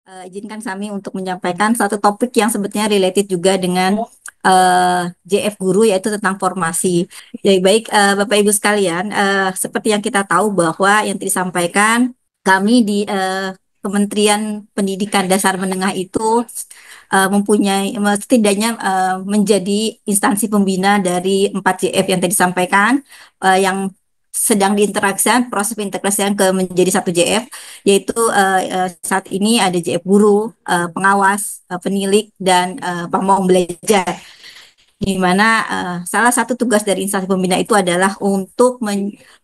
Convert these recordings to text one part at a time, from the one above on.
Izinkan kami untuk menyampaikan satu topik yang sebetulnya related juga dengan JF Guru, yaitu tentang formasi. Jadi baik, Bapak Ibu sekalian, seperti yang kita tahu bahwa yang disampaikan kami di Kementerian Pendidikan Dasar Menengah itu mempunyai setidaknya menjadi instansi pembina dari 4 JF yang tadi disampaikan, yang sedang diintegrasikan, proses integrasian ke menjadi satu JF, yaitu saat ini ada JF Guru, pengawas, penilik, dan pamong belajar, di mana salah satu tugas dari instansi pembina itu adalah untuk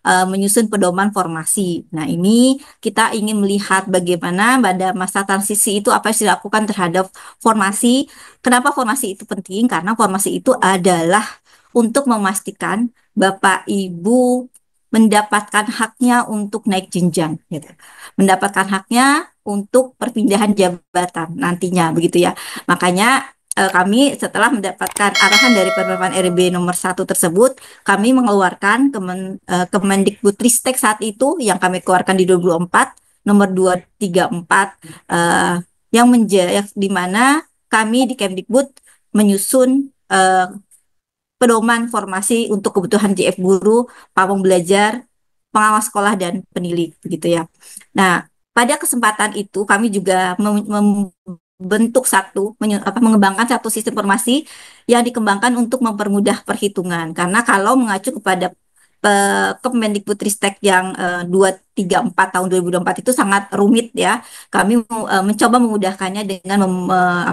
menyusun pedoman formasi. Nah, ini kita ingin melihat bagaimana pada masa transisi itu apa yang dilakukan terhadap formasi. Kenapa formasi itu penting? Karena formasi itu adalah untuk memastikan Bapak Ibu mendapatkan haknya untuk naik jenjang, gitu. Mendapatkan haknya untuk perpindahan jabatan nantinya, begitu ya. Makanya kami setelah mendapatkan arahan dari Permen RB nomor 1 tersebut, kami mengeluarkan Kemendikbudristek saat itu yang kami keluarkan di 2024, nomor 234, di mana kami di Kemdikbud menyusun pedoman formasi untuk kebutuhan JF Guru, pamong belajar, pengawas sekolah, dan penilik, begitu ya. Nah, pada kesempatan itu kami juga membentuk mengembangkan satu sistem informasi yang dikembangkan untuk mempermudah perhitungan. Karena kalau mengacu kepada Kemendikbudristek yang 234 tahun 2024 itu sangat rumit ya. Kami mencoba memudahkannya dengan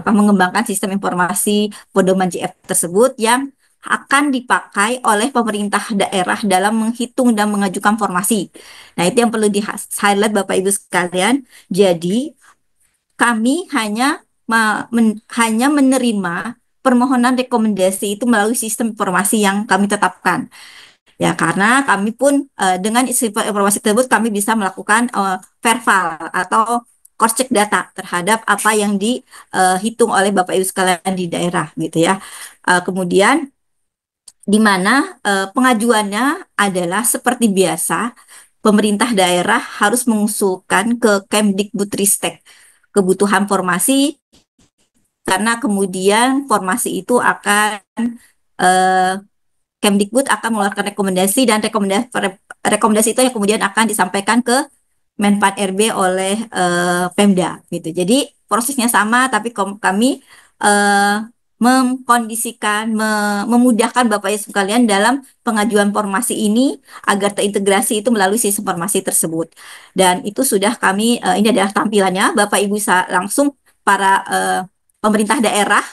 mengembangkan sistem informasi pedoman JF tersebut yang akan dipakai oleh pemerintah daerah dalam menghitung dan mengajukan formasi. Nah, itu yang perlu di-highlight Bapak Ibu sekalian. Jadi, kami hanya menerima permohonan rekomendasi itu melalui sistem informasi yang kami tetapkan. Ya, karena kami pun dengan informasi tersebut kami bisa melakukan verval atau cross check data terhadap apa yang dihitung oleh Bapak Ibu sekalian di daerah, gitu ya. Kemudian di mana pengajuannya adalah seperti biasa, pemerintah daerah harus mengusulkan ke Kemdikbudristek kebutuhan formasi, karena kemudian formasi itu akan eh, Kemdikbud akan mengeluarkan rekomendasi, dan rekomendasi itu yang kemudian akan disampaikan ke Menpan RB oleh Pemda, gitu. Jadi prosesnya sama, tapi kami eh, mengkondisikan, memudahkan Bapak Ibu sekalian dalam pengajuan formasi ini agar terintegrasi itu melalui sistem formasi tersebut. Dan itu sudah kami, ini adalah tampilannya, Bapak Ibu bisa langsung, para pemerintah daerah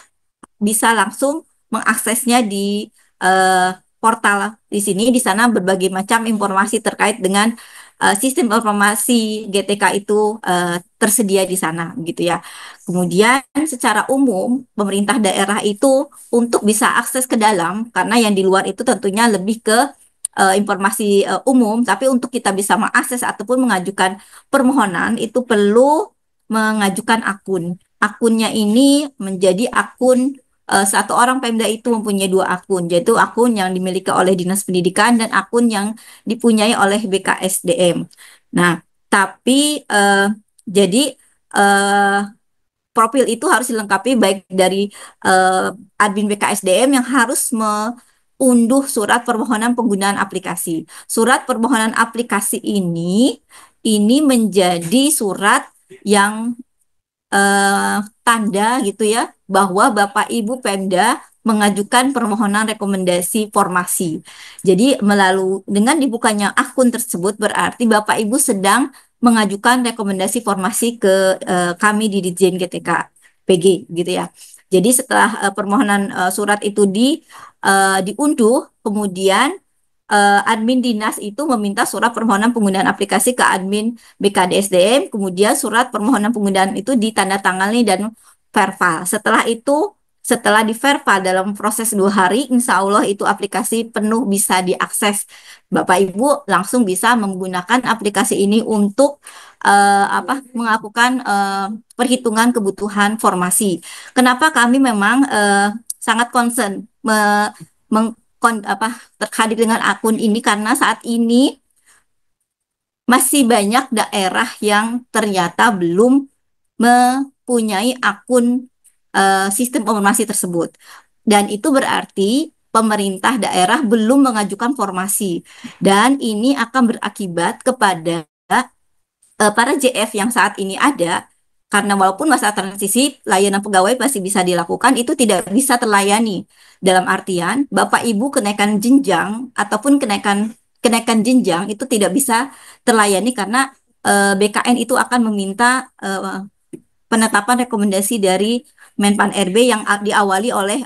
bisa langsung mengaksesnya di eh, portal di sini. Di sana berbagai macam informasi terkait dengan sistem informasi GTK itu tersedia di sana, gitu ya. Kemudian secara umum pemerintah daerah itu untuk bisa akses ke dalam, karena yang di luar itu tentunya lebih ke informasi umum, tapi untuk kita bisa mengakses ataupun mengajukan permohonan itu perlu mengajukan akun. Akunnya ini menjadi akun, satu orang Pemda itu mempunyai dua akun, yaitu akun yang dimiliki oleh Dinas Pendidikan dan akun yang dipunyai oleh BKSDM. Nah, tapi jadi eh, profil itu harus dilengkapi baik dari admin BKSDM yang harus mengunduh surat permohonan penggunaan aplikasi. Surat permohonan aplikasi ini menjadi surat yang tanda, gitu ya, bahwa Bapak Ibu Pemda mengajukan permohonan rekomendasi formasi. Jadi melalui dengan dibukanya akun tersebut berarti Bapak Ibu sedang mengajukan rekomendasi formasi ke kami di Ditjen GTK PG, gitu ya. Jadi setelah permohonan surat itu diunduh, kemudian admin dinas itu meminta surat permohonan penggunaan aplikasi ke admin BKDSDM, kemudian surat permohonan penggunaan itu ditandatangani dan verval. Setelah itu, setelah diverval dalam proses 2 hari, insya Allah itu aplikasi penuh bisa diakses. Bapak Ibu langsung bisa menggunakan aplikasi ini untuk melakukan perhitungan kebutuhan formasi. Kenapa kami memang sangat concern terkait dengan akun ini, karena saat ini masih banyak daerah yang ternyata belum mempunyai akun sistem informasi tersebut. Dan itu berarti pemerintah daerah belum mengajukan formasi. Dan ini akan berakibat kepada para JF yang saat ini ada, karena walaupun masa transisi layanan pegawai masih bisa dilakukan, itu tidak bisa terlayani. Dalam artian, Bapak Ibu kenaikan jenjang ataupun kenaikan kenaikan jenjang itu tidak bisa terlayani karena BKN itu akan meminta penetapan rekomendasi dari Menpan RB yang diawali oleh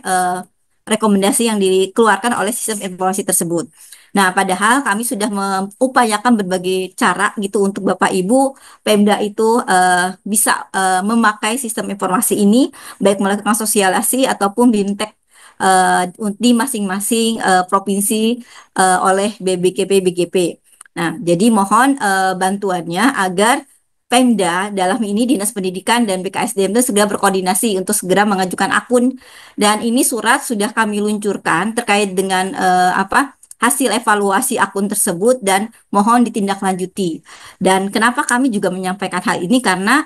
rekomendasi yang dikeluarkan oleh sistem informasi tersebut. Nah, padahal kami sudah mengupayakan berbagai cara gitu untuk Bapak Ibu Pemda itu bisa memakai sistem informasi ini, baik melakukan sosialisasi ataupun BIMTEK di masing-masing provinsi oleh BBKP BGP. Nah, jadi mohon bantuannya agar Pemda dalam ini Dinas Pendidikan dan BKSDM itu segera berkoordinasi untuk segera mengajukan akun, dan ini surat sudah kami luncurkan terkait dengan hasil evaluasi akun tersebut dan mohon ditindaklanjuti. Dan kenapa kami juga menyampaikan hal ini karena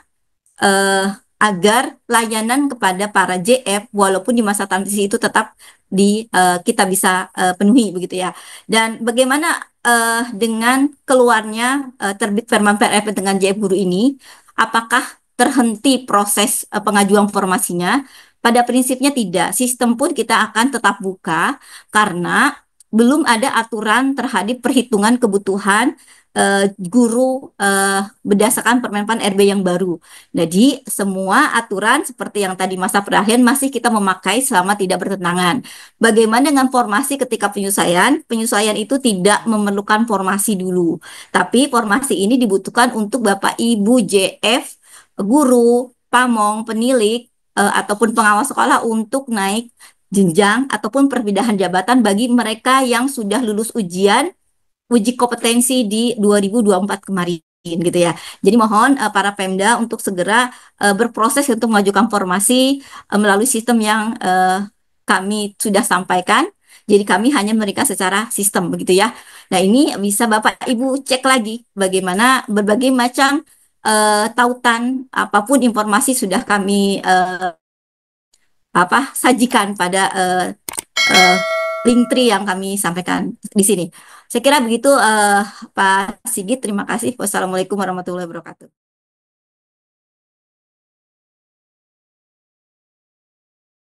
eh, agar layanan kepada para JF walaupun di masa transisi itu tetap kita bisa penuhi begitu ya. Dan bagaimana dengan keluarnya terbit Permen PRF dengan JF Guru ini, apakah terhenti proses pengajuan formasinya? Pada prinsipnya tidak. Sistem pun kita akan tetap buka karena belum ada aturan terhadap perhitungan kebutuhan guru berdasarkan Permenpan RB yang baru. Jadi semua aturan seperti yang tadi masa peralihan masih kita memakai selama tidak bertentangan. Bagaimana dengan formasi ketika penyesuaian? Penyesuaian itu tidak memerlukan formasi dulu, tapi formasi ini dibutuhkan untuk Bapak Ibu JF, guru, pamong, penilik, ataupun pengawas sekolah untuk naik jenjang ataupun perpindahan jabatan bagi mereka yang sudah lulus uji kompetensi di 2024 kemarin gitu ya. Jadi mohon para Pemda untuk segera berproses untuk mengajukan formasi melalui sistem yang kami sudah sampaikan. Jadi kami hanya memberikan secara sistem begitu ya. Nah, ini bisa Bapak Ibu cek lagi bagaimana berbagai macam tautan apapun informasi sudah kami sajikan pada eh, link tree yang kami sampaikan di sini. Saya kira begitu, Pak Sigit. Terima kasih. Wassalamualaikum warahmatullahi wabarakatuh.